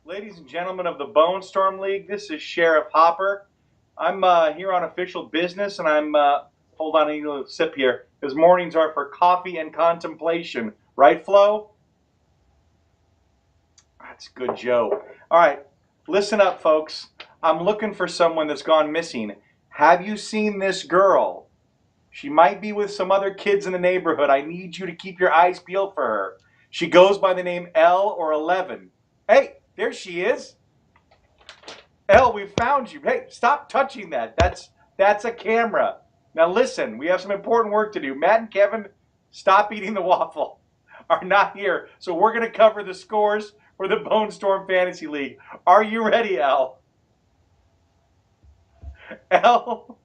Ladies and gentlemen of the Bone Storm League, this is Sheriff Hopper. I'm here on official business, and hold on, I need a little sip here, because mornings are for coffee and contemplation. Right, Flo? That's good, Joe. All right, listen up, folks. I'm looking for someone that's gone missing. Have you seen this girl? She might be with some other kids in the neighborhood. I need you to keep your eyes peeled for her. She goes by the name L or 11. Hey, there she is. Elle, we found you. Hey, stop touching that. That's a camera. Now listen, we have some important work to do. Matt and Kevin, stop eating the waffle, are not here. So we're going to cover the scores for the Bone Storm Fantasy League. Are you ready, Elle? Elle?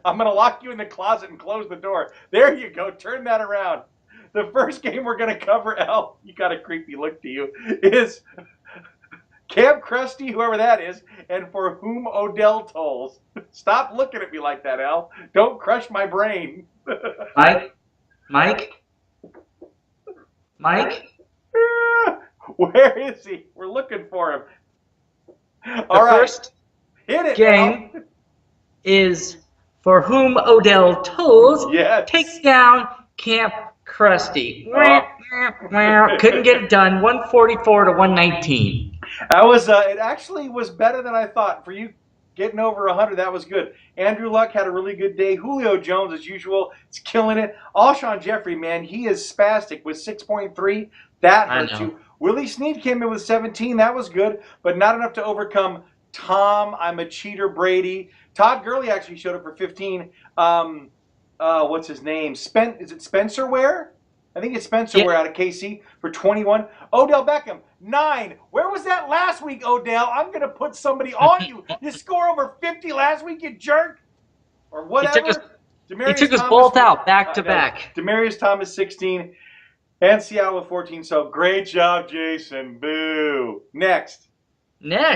I'm going to lock you in the closet and close the door. There you go. Turn that around. The first game we're going to cover, Elle, you got a creepy look to you, is Camp Krusty, whoever that is, and For Whom Odell Tolls. Stop looking at me like that, Al. Don't crush my brain. Mike? Mike? Mike? Where is he? We're looking for him. The first hit it, game Al. is For Whom Odell Tolls. Yes. Takes down Camp Krusty. Couldn't get it done. 144 to 119. That was it actually was better than I thought. For you getting over 100, that was good. Andrew Luck had a really good day. Julio Jones, as usual, is killing it. Alshon Jeffrey, man, he is spastic with 6.3. That hurt you. Willie Snead came in with 17. That was good, but not enough to overcome Tom, I'm a cheater, Brady. Todd Gurley actually showed up for 15. What's his name? Is it Spencer Ware? I think it's Spencer Ware out of KC for 21. Odell Beckham, 9. Where was that last week, Odell? I'm going to put somebody on you. You score over 50 last week, you jerk. Or whatever. He took us both out back to back. Demarius Thomas, 16. And Seattle with 14. So great job, Jason. Boo. Next,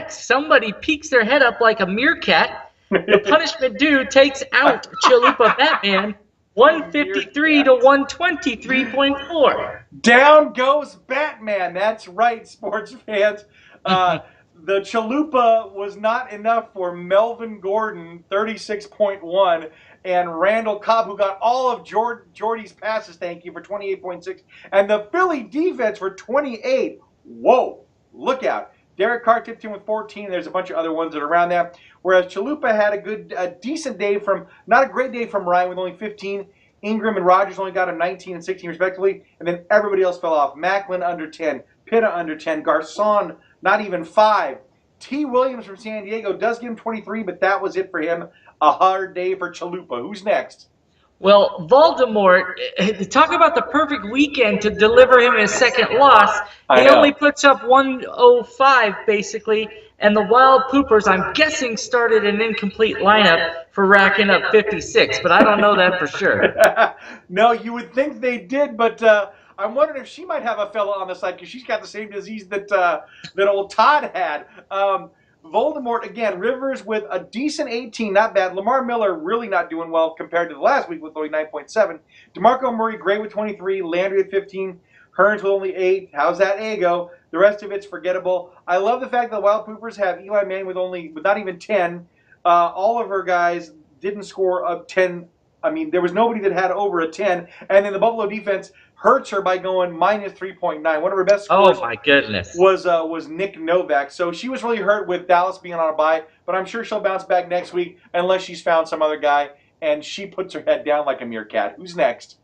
somebody peeks their head up like a meerkat. The punishment dude takes out Chalupa Batman. 153 to 123.4. Down goes Batman. That's right, sports fans. The Chalupa was not enough for Melvin Gordon, 36.1, and Randall Cobb, who got all of Jordy's passes, thank you, for 28.6, and the Philly defense for 28. Whoa, look out. Derek Carr tipped in with 14. There's a bunch of other ones that are around that. Whereas Chalupa had a decent day not a great day from Ryan with only 15. Ingram and Rogers only got him 19 and 16 respectively. And then everybody else fell off. Macklin under 10. Pitta under 10. Garcon not even 5. T. Williams from San Diego does give him 23, but that was it for him. A hard day for Chalupa. Who's next? Well, Voldemort, talk about the perfect weekend to deliver him his second loss. He only puts up 105, basically, and the Wild Poopers, I'm guessing, started an incomplete lineup for racking up 56, but I don't know that for sure. No, you would think they did, but I'm wondering if she might have a fella on the side, because she's got the same disease that old Todd had. Voldemort, again, Rivers with a decent 18, not bad. Lamar Miller really not doing well compared to the last week with only 9.7. DeMarco Murray, great with 23. Landry at 15. Hearns with only 8. How's that ego? The rest of it's forgettable. I love the fact that the Wild Poopers have Eli Manning with not even 10. All of her guys didn't score a 10. I mean, there was nobody that had over a 10. And then the Buffalo defense hurts her by going minus 3.9. One of her best scores my goodness. was Nick Novak. So she was really hurt with Dallas being on a bye, but I'm sure she'll bounce back next week unless she's found some other guy, and she puts her head down like a meerkat. Who's next?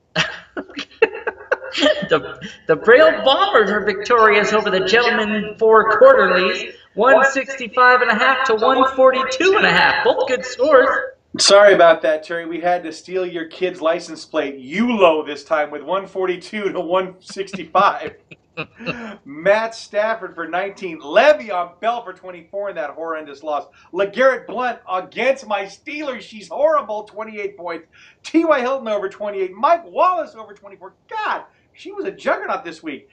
The Braille Bombers are victorious over the Gentlemen 4 Quarterlies, 165.5 to 142.5. Both good scores. Sorry about that, Terry. We had to steal your kid's license plate, EULO, this time with 142 to 165. Matt Stafford for 19. Le'Veon Bell for 24 in that horrendous loss. LeGarrette Blount against my Steelers. She's horrible, 28 points. T.Y. Hilton over 28. Mike Wallace over 24. God, she was a juggernaut this week.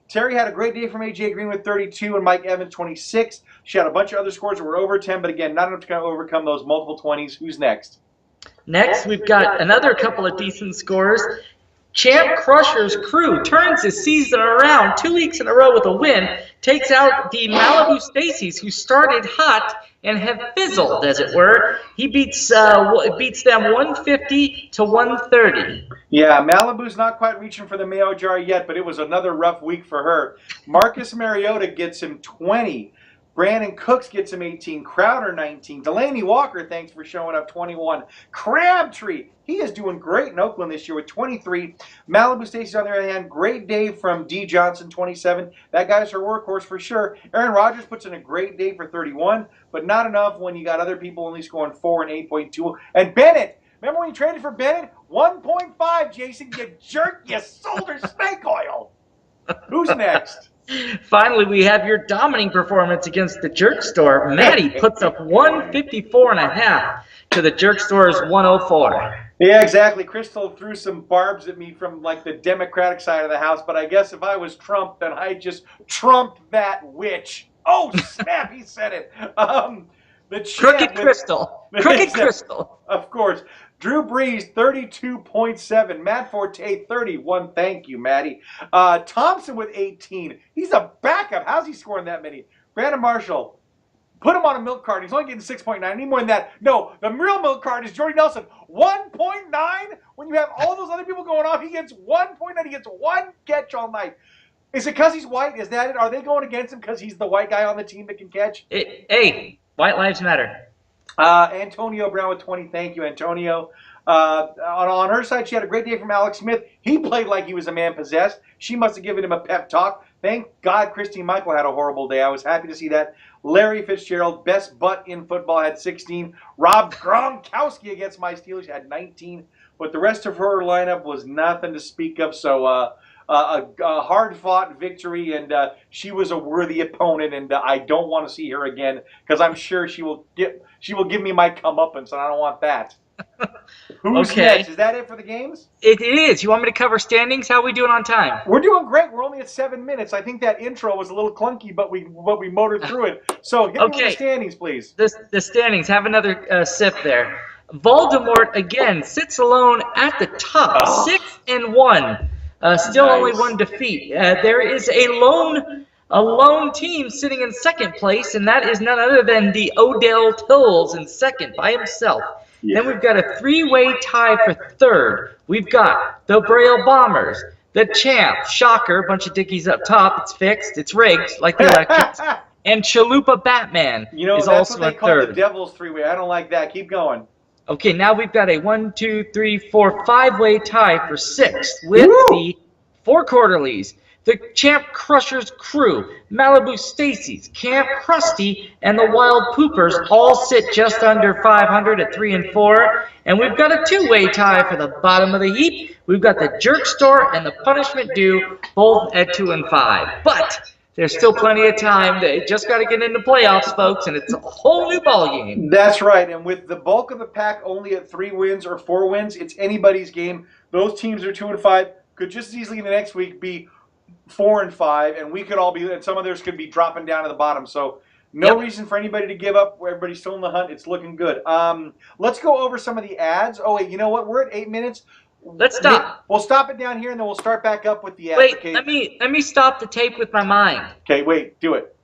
Terry had a great day from A.J. Green with 32 and Mike Evans 26. She had a bunch of other scores that were over 10, but again, not enough to kind of overcome those multiple 20s. Who's next? Next, we've got another couple of decent scores. Champ Crusher's crew turns his season around 2 weeks in a row with a win, takes out the Malibu Stacy's, who started hot and have fizzled, as it were. He beats them 150 to 130. Yeah, Malibu's not quite reaching for the mayo jar yet, but it was another rough week for her. Marcus Mariota gets him 20. Brandon Cooks gets him 18. Crowder 19. Delaney Walker, thanks for showing up, 21. Crabtree, he is doing great in Oakland this year with 23. Malibu Stacy's on the other hand, great day from D. Johnson, 27. That guy's her workhorse for sure. Aaron Rodgers puts in a great day for 31, but not enough when you got other people only scoring 4 and 8.2. And Bennett, remember when you traded for Bennett? 1.5, Jason, you jerk, you sold her snake oil. Who's next? Finally, we have your dominating performance against the Jerk Store. Maddie puts up 154.5 to the Jerk Store's 104. Yeah, exactly. Crystal threw some barbs at me from like the Democratic side of the house, but I guess if I was Trump, then I just trumped that witch. Oh, snap, he said it. Crooked Crystal. Crooked Crystal. Of course. Drew Brees, 32.7. Matt Forte, 31. Thank you, Matty. Thompson with 18. He's a backup. How's he scoring that many? Brandon Marshall, put him on a milk card. He's only getting 6.9. Any more than that? No, the real milk card is Jordy Nelson. 1.9? When you have all those other people going off, he gets 1.9. He gets one catch all night. Is it because he's white? Is that it? Are they going against him because he's the white guy on the team that can catch? Hey, white lives matter. Antonio Brown with 20. Thank you, Antonio. On her side, she had a great day from Alex Smith. He played like he was a man possessed. She must have given him a pep talk. Thank God Christine Michael had a horrible day. I was happy to see that. Larry Fitzgerald, best butt in football, had 16. Rob Gronkowski against my Steelers had 19. But the rest of her lineup was nothing to speak of. So a hard-fought victory, and she was a worthy opponent, and I don't want to see her again because I'm sure she will give me my comeuppance, and I don't want that. Who's next? Is that it for the games? It is. You want me to cover standings? How are we doing on time? We're doing great. We're only at 7 minutes. I think that intro was a little clunky, but we motored through it. So hit me with the standings, please. The standings. Have another sip there. Voldemort again sits alone at the top, 6-1. Still nice. Only one defeat. There is a lone team sitting in second place, and that is none other than the Odell Tills in second by himself. Yeah. Then we've got a three-way tie for third. We've got the Braille Bombers, the Champ, shocker, bunch of dickies up top. It's fixed. It's rigged, like the elections. And Chalupa Batman is also in third. That's what they call the Devil's three-way. I don't like that. Keep going. Okay, now we've got a 1, 2, 3, 4, 5-way tie for sixth with the Four Quarterlies, the Champ Crusher's crew, Malibu Stacy's, Camp Krusty, and the Wild Poopers all sit just under 500 at 3 and 4. And we've got a two-way tie for the bottom of the heap. We've got the Jerk Store and the Punishment Due, both at 2 and 5. But there's still plenty of time. They just got to get into playoffs, folks, and it's a whole new ballgame. That's right. And with the bulk of the pack only at 3 wins or 4 wins, it's anybody's game. Those teams are 2 and 5. Could just as easily in the next week be 4 and 5, and we could all be, and some others could be dropping down to the bottom. So no reason for anybody to give up. Everybody's still in the hunt. It's looking good. Let's go over some of the ads. Oh wait, you know what? We're at 8 minutes. Let's stop. We'll stop it down here, and then we'll start back up with the ads. Wait, okay? let me stop the tape with my mind. Okay, wait, do it.